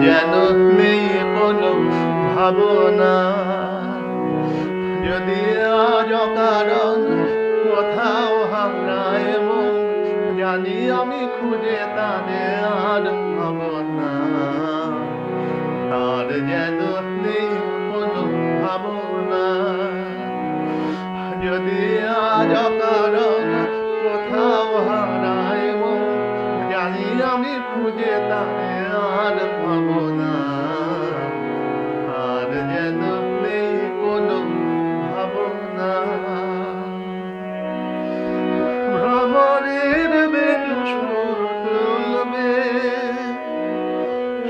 যেন নেই কোনো ভাবনা, যদি আজ অকারণ কোথাও হারায় মন, জানি আমি খুঁজে তারে আর পাবো না। আর যেন নেই কোনো ভাবনা, যদি আজ অকারণ কোথাও হারায় মন, জানি আমি খুঁজে তারে আর পাবো না। আর যেন নেই কোনো ভাবনা। ভ্রমরের বেনু সুর তুলবে,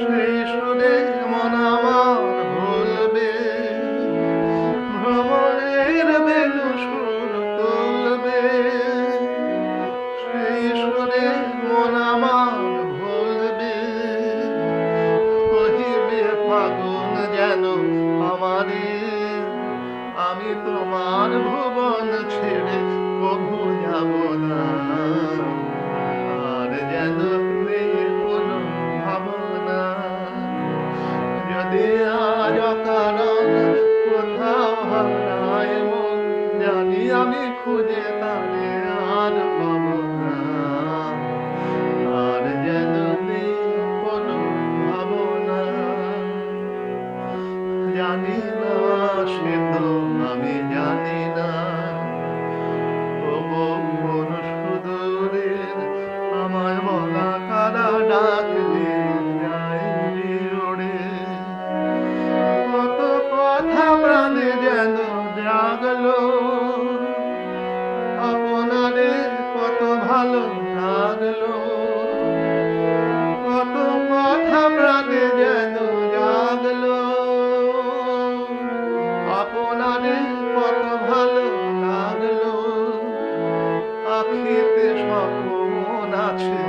সেই সুরে মন আমার ভুলবে। ভ্রমরের বেনু সুর তুলবে, সেই সুরে মন আমার ভুলবে। কহিবে ফাগুন যেন আমারে, আমি তোমার ভুবন ছেড়ে কভু যাব না। আর যেন নেই কোনো ভাবনা, যদি আজ অকারণ কোথাও হারায় মন, জানি আমি খুঁজে তারে আর পাবো না। আর যেন নেই কোনো ভাবনা, জানি না সে তো আমি জানি না, তবু কোন সুদূরের আমায় বলা কারা ডাকলে যায় উড়ে। কত কথা প্রাণে যেন জাগলো, আপনারে কত ভালো লাগলো। কত কথা প্রাণে যেন জাগলো, আপনারে কত ভালো লাগলো। আখিতে স্বপ্ন আছে